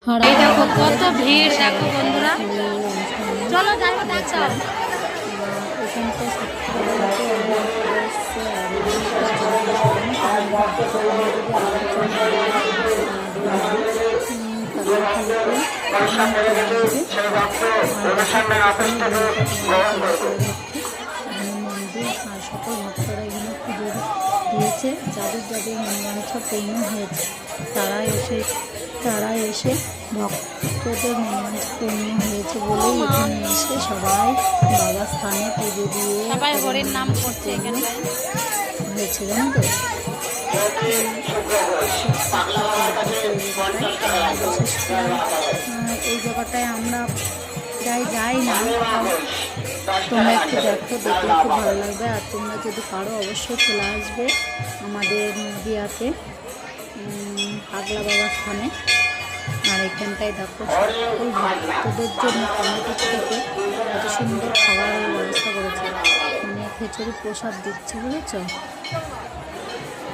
এই দেখো কত ভিড়, দেখো বন্ধুরা, চলো যাই দেখো। সকল ভক্তরা এখানে পুজো দিয়েছে, যাদের যাদের মনোবাঞ্ছা পূর্ণ হয়েছে তারা এসে ভক্তদের মনোবাঞ্ছা পূর্ণ হয়েছে বলেই এখানে এসে সবাই বাবার স্থানে পুজো দিয়ে সবাই হরির নাম করছে এখানে হয়েছে, জানো তো। এই জায়গাটায় আমরা যাই না, তোমরা একটু দেখো, দেখলে খুব ভালো লাগবে। আর তোমরা যদি পারো অবশ্যই চলে আসবে আমাদের নদিয়াতে পাগলা বাবার স্থানে। আর এখানটায় দেখো সকল ভক্তদের জন্য কমিটি থেকে এত সুন্দর খাবারের ব্যবস্থা করেছে, মানে খিচুড়ি প্রসাদ দিচ্ছে, বুঝেছ।